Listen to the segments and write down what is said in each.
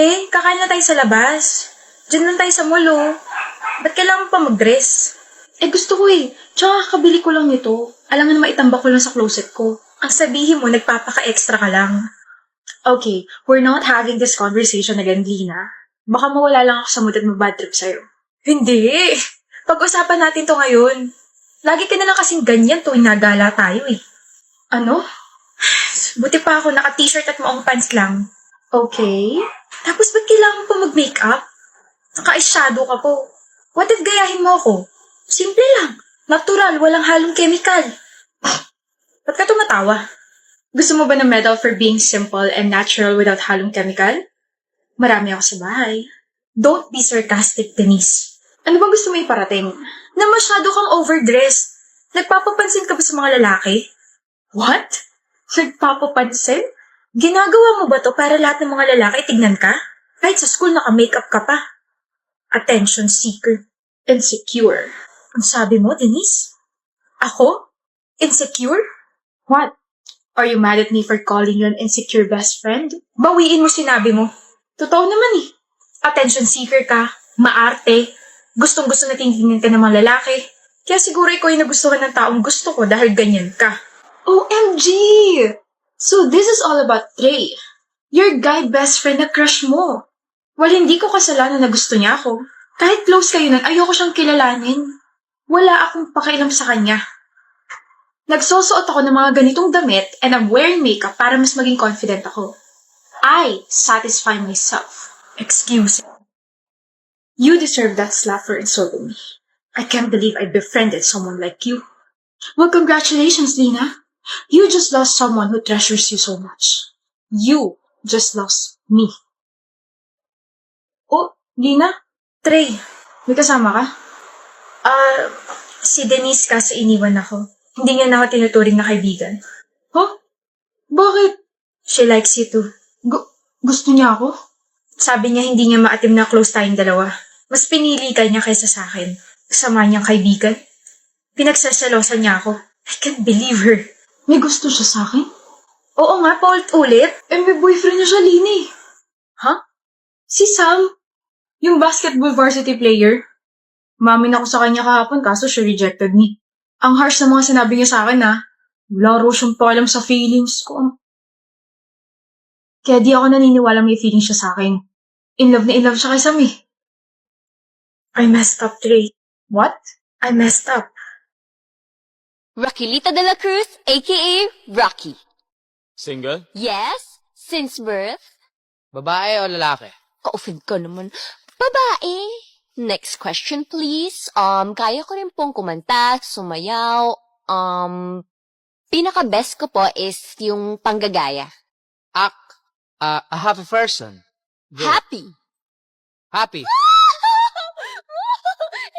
Te, kakain na tayo sa labas. Diyan lang tayo sa mall, oh. Ba't kailangan pa mag-dress? Gusto ko eh. Tsaka kabili ko lang nito. Alam mo na maitambak ko lang sa closet ko. Ang sabihin mo, nagpapaka-extra ka lang. Okay, we're not having this conversation again, Lina. Baka mawala lang ako sa mood at mag-bad trip sa'yo. Hindi! Pag-usapan natin to ngayon. Lagi ka na lang kasing ganyan tuwing nagala tayo eh. Ano? Buti pa ako naka-t-shirt at maong pants lang. Okay. Tapos ba't kailangan pa mag-makeup? Naka-eyeshadow ka po. What if gayahin mo ako? Simple lang. Natural, walang halong chemical. Ba't ka tumatawa? Gusto mo ba ng medal for being simple and natural without halong chemical? Marami ako sa bahay. Don't be sarcastic, Denise. Ano bang gusto mo iparating? Na masyado kang overdressed. Nagpapapansin ka ba sa mga lalaki? What? Nagpapapansin? Ginagawa mo ba to para lahat ng mga lalaki tignan ka? Kahit sa school naka-makeup ka pa. Attention seeker. Insecure. Ang sabi mo, Denise? Ako? Insecure? What? Are you mad at me for calling you an insecure best friend? Bawiin mo sinabi mo. Totoo naman eh. Attention seeker ka, maarte, gustong-gusto na tingnan ka ng mga lalaki. Kaya siguro ikaw yung nagustuhan ng taong gusto ko dahil ganyan ka. OMG! So this is all about Trey. Your guy best friend na crush mo. Well, hindi ko kasalanan na gusto niya ako. Kahit close kayo nun, ayoko siyang kilalanin. Wala akong pakialam sa kanya. Nagsusuot ako ng mga ganitong damit and I'm wearing makeup para mas maging confident ako. I satisfy myself. Excuse me. You deserve that slap for insulting me. I can't believe I befriended someone like you. Well, congratulations, Lina. You just lost someone who treasures you so much. You just lost me. Oh, Lina? Trey, may kasama ka? Si Denise kasi iniwan ako. Hindi niya na ako tinuturing na kaibigan. Huh? Bakit? She likes you too. Gusto niya ako? Sabi niya hindi niya maatim na close tayong dalawa. Mas pinili ka niya kaysa sa akin. Kasama niyang kaibigan. Pinagsasalosan niya ako. I can't believe her. May gusto siya sa akin? Oo nga, paulit-ulit. May boyfriend niya siya, Lini. Huh? Si Sam. Yung basketball varsity player. Umamin ako sa kanya kahapon kaso she rejected me. Ang harsh na mga sinabi niya sa akin ha. Wala raw siyang pakialam sa feelings ko. Kaya di ako naniniwala may feelings siya sa akin. In love siya kay Sam eh. I messed up, Trey. What? I messed up. Rockylita de la Cruz, a.k.a. Rocky. Single? Yes, since birth. Babae o lalaki? Ka-offend ka naman. Babae. Next question, please. Kaya ko rin pong kumanta, sumayaw. Pinaka-best ko po is yung panggagaya. A happy person. Good. Happy. Happy.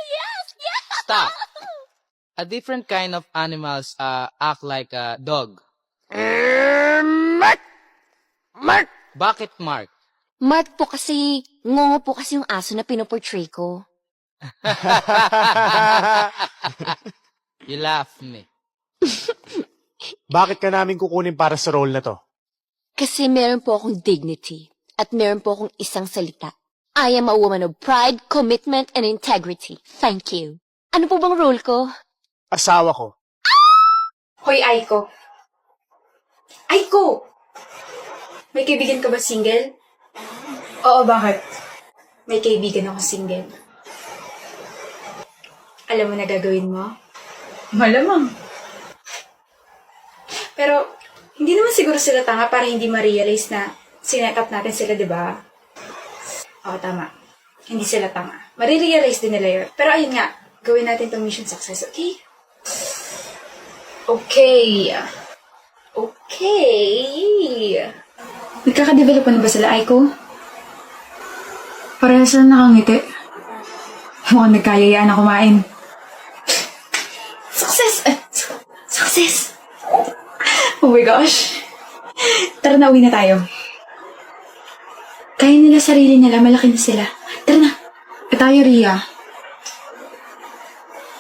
Yes, yes. Stop. A different kind of animals act like a dog. Mark! Mark! Bakit Mark? Mark po kasi, ngongo po kasi yung aso na pinoportray ko. You laugh me. Bakit ka namin kukunin para sa role na to? Kasi meron po akong dignity at meron po akong isang salita. I am a woman of pride, commitment, and integrity. Thank you. Ano po bang role ko? Asawa ko. Hoy, Aiko. Aiko! May kaibigan ka ba single? Oo, bakit? May kaibigan ako single. Alam mo na gagawin mo? Malamang. Pero, hindi naman siguro sila tanga para hindi ma-realize na sinet up natin sila, di ba? Oo, tama. Hindi sila tanga. Marirealize din nila yun. Pero ayun nga, gawin natin tong mission success, okay? Okay. Nagkakadevelop na ba sila, Aiko? Parehas na nakangiti. Mukhang nagkayayaan na kumain. Success! Oh my gosh. Tara na, uwi na tayo. Kaya nila sarili nila, malaki na sila. Tara na. E tayo, Ria.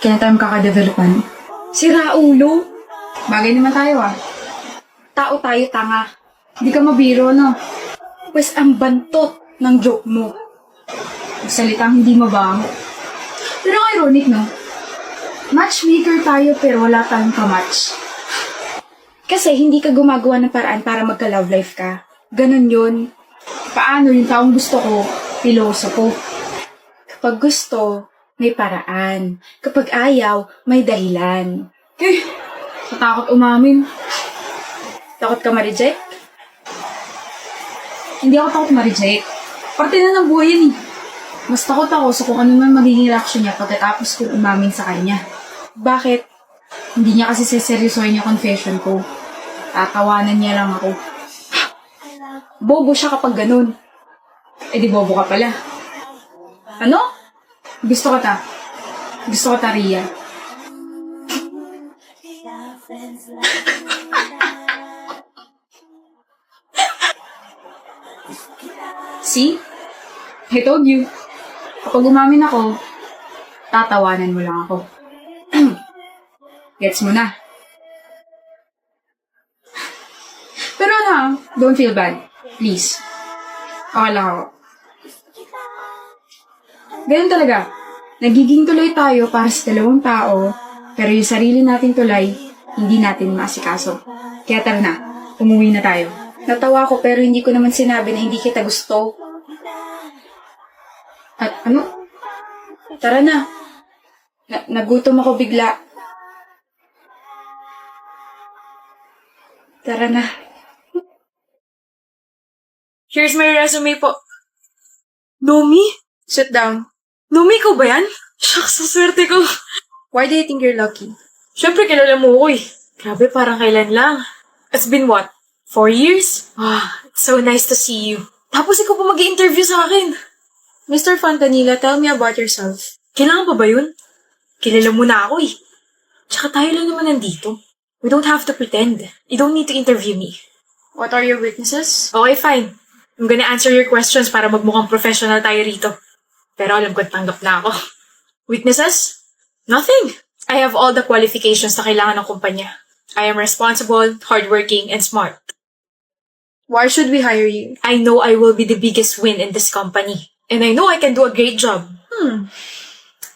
Kaya tayo makakadevelopan. Si Raulo. Bagay naman tayo Tao tayo, tanga. Hindi ka mabiro, no? Pues ang bantot. ng joke mo. Salitang hindi mabango. Pero ang ironic, no? Matchmaker tayo pero wala tayong kamatch. Kasi hindi ka gumagawa ng paraan para magka-love life ka. Ganon yun. Paano yung taong gusto ko, pilosopo. Kapag gusto, may paraan. Kapag ayaw, may dahilan. Eh, natakot umamin. Takot ka ma-reject? Hindi ako takot ma-reject. Parte na ng buhay yan eh. Mas takot ako sa kung ano man magiging reaction niya pagkatapos ko umamin sa kanya. Bakit? Hindi niya kasi seseryosohin yung confession ko. Tatawanan niya lang ako. Bobo siya kapag ganun. Eh di bobo ka pala. Ano? Gusto ka ta? Gusto ka ta, Ria? See? I told you. Kapag umamin ako, tatawanan mo lang ako. Gets mo na. Pero ano, don't feel bad. Please. Okay lang ako. Ganun talaga. Nagiging tuloy tayo para sa dalawang tao, pero yung sarili nating tulay, hindi natin maasikaso. Kaya tara na, umuwi na tayo. Natawa ko pero hindi ko naman sinabi na hindi kita gusto. At ano? Tara na. Nagutom ako bigla. Tara na. Here's my resume po. Nomi? Sit down. Nomi, ikaw ba yan? Shucks, sa swerte ko. Why do you think you're lucky? Siyempre, kilala mo ko eh. Grabe, parang kailan lang. It's been what? 4 years? It's so nice to see you. Tapos ikaw pa mag-i-interview sa akin. Mr. Fontanilla, tell me about yourself. Kailangan pa ba yun? Kilala mo na ako eh. Tsaka tayo lang naman nandito. We don't have to pretend. You don't need to interview me. What are your weaknesses? Okay, fine. I'm gonna answer your questions para magmukhang professional tayo rito. Pero alam ko tanggap na ako. Weaknesses? Nothing. I have all the qualifications na kailangan ng kumpanya. I am responsible, hardworking, and smart. Why should we hire you? I know I will be the biggest win in this company. And I know I can do a great job.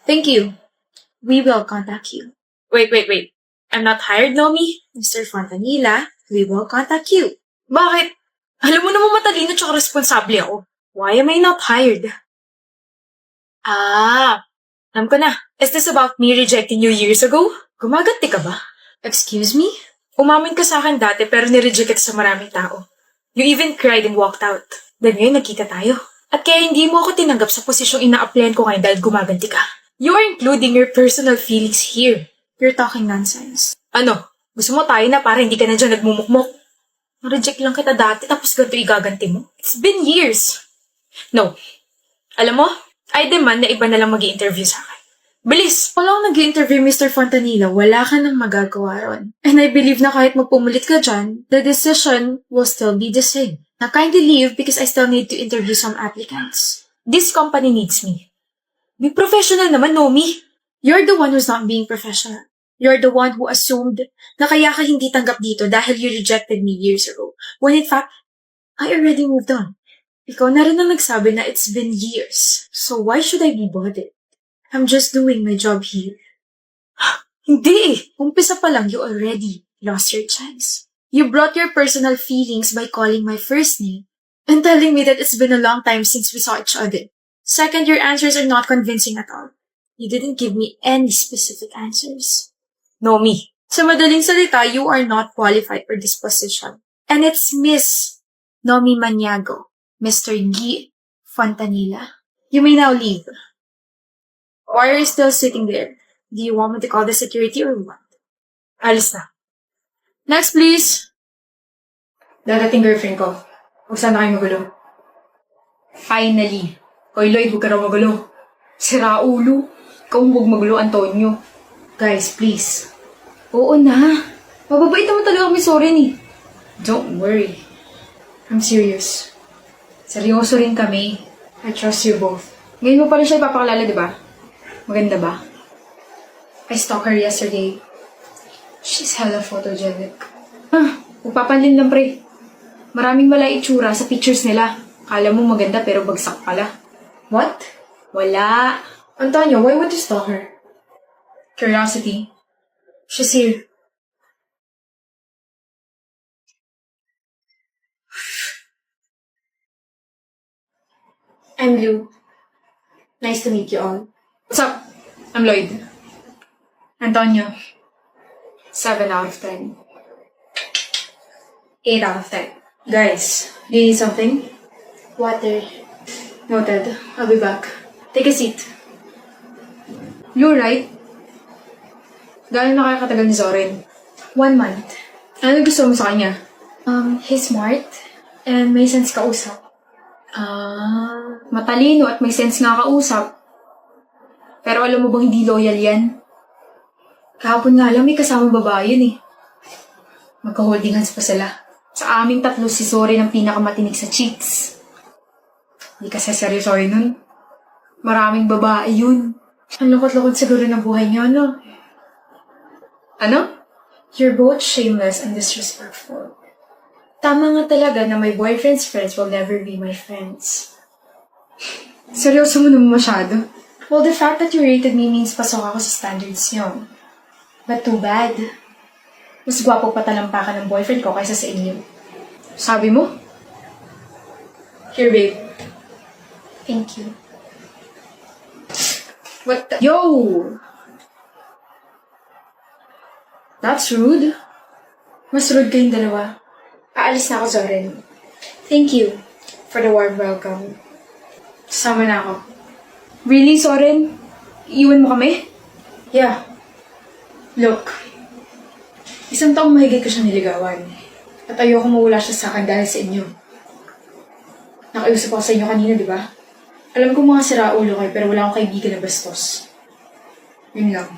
Thank you. We will contact you. Wait. I'm not hired, Nomi. Mr. Fontanilla, we will contact you. Bakit? Alam mo naman matalino tsaka responsable ako. Why am I not hired? Alam ko na. Is this about me rejecting you years ago? Gumaganti ka ba? Excuse me? Umamin ka sa akin dati pero nireject ka sa maraming tao. You even cried and walked out. Then ngayon nagkita tayo. At kaya hindi mo ako tinanggap sa posisyong ina-applyan ko ngayon dahil gumaganti ka. You are including your personal feelings here. You're talking nonsense. Ano? Gusto mo tayo na para hindi ka na dyan nagmumukmok? Na-reject lang kita dati tapos ganito igaganti mo? It's been years. No. Alam mo, I demand na iba na lang mag-i-interview sa akin. Bilis! Walang nag-i-interview, Mr. Fontanilla. Wala ka nang magagawa ron. And I believe na kahit magpumulit ka dyan, the decision will still be the same. Now kindly leave because I still need to interview some applicants. This company needs me. Be professional naman, Nomi. You're the one who's not being professional. You're the one who assumed na kaya ka hindi tanggap dito dahil you rejected me years ago. When in fact, I already moved on. Ikaw na rin ang nagsabi na it's been years. So why should I be bothered? I'm just doing my job here. Hindi eh. Umpisa pa lang, you already lost your chance. You brought your personal feelings by calling my first name and telling me that it's been a long time since we saw each other. Second, your answers are not convincing at all. You didn't give me any specific answers. Nomi, sa madaling salita, you are not qualified for this position. And it's Miss Nomi Maniago, Mr. Guy Fontanilla. You may now leave. Why are you still sitting there? Do you want me to call the security or what? Alis na. Next, please. Dadating girlfriend ko. Huwag sana kayo magulo. Finally. Hoy Lloyd, huwag ka raw magulo. Sira ulo. Ikaw huwag magulo, Antonio. Guys, please. Oo na. Mababait naman talaga kami, sorry ni. Don't worry. I'm serious. Seryoso rin kami. I trust you both. Ngayon mo pa rin siya ipapakalala, di ba? Maganda ba? I stalked her yesterday. She's hella photogenic. Magpapanlin lang, pre. Maraming mala itsura sa pictures nila. Kala mo maganda pero bagsak pala. What? Wala. Antonio, why would you stalk her? Curiosity. She's here. I'm Lou. Nice to meet you all. What's up? I'm Lloyd. Antonio. 7 out of 10. 8 out of 10. Guys, do you need something? Water. Noted. I'll be back. Take a seat. Lou, right? Gano'n na kaya katagal ni Zorin? 1 month. Ano gusto mo sa kanya? He's smart and may sense kausap. Matalino at may sense nga kausap. Pero alam mo bang hindi loyal yan? Kahapon nga lang may kasamang babae yun eh. Magka-holding hands pa sila. Sa aming tatlo si Zorin ang pinakamatinig sa chicks. Hindi kasi seryosoy nun. Maraming babae yun. Ang lungkot-lungkot siguro ng buhay niyo, no? Ano? You're both shameless and disrespectful. Tama nga talaga na my boyfriend's friends will never be my friends. Seryoso mo naman masyado? Well, the fact that you rated me means pasok ako sa standards niyo. But too bad. Mas gwapo pa talampakan ng boyfriend ko kaysa sa inyo. Sabi mo? Here, babe. Thank you. What the— Yo! That's rude. Mas rude kayong dalawa. Aalis na ako, Zorin. Thank you for the warm welcome. Sama na ako. Really, Zorin? Iwan mo kami? Yeah. Look. Isang taong mahigit ko siyang niligawan. At ayoko mawala siya sa akin dahil sa inyo. Nakiusap ako sa inyo kanina, di ba? Alam ko mga siraulo kayo pero wala akong kaibigan na bastos. Yun lang.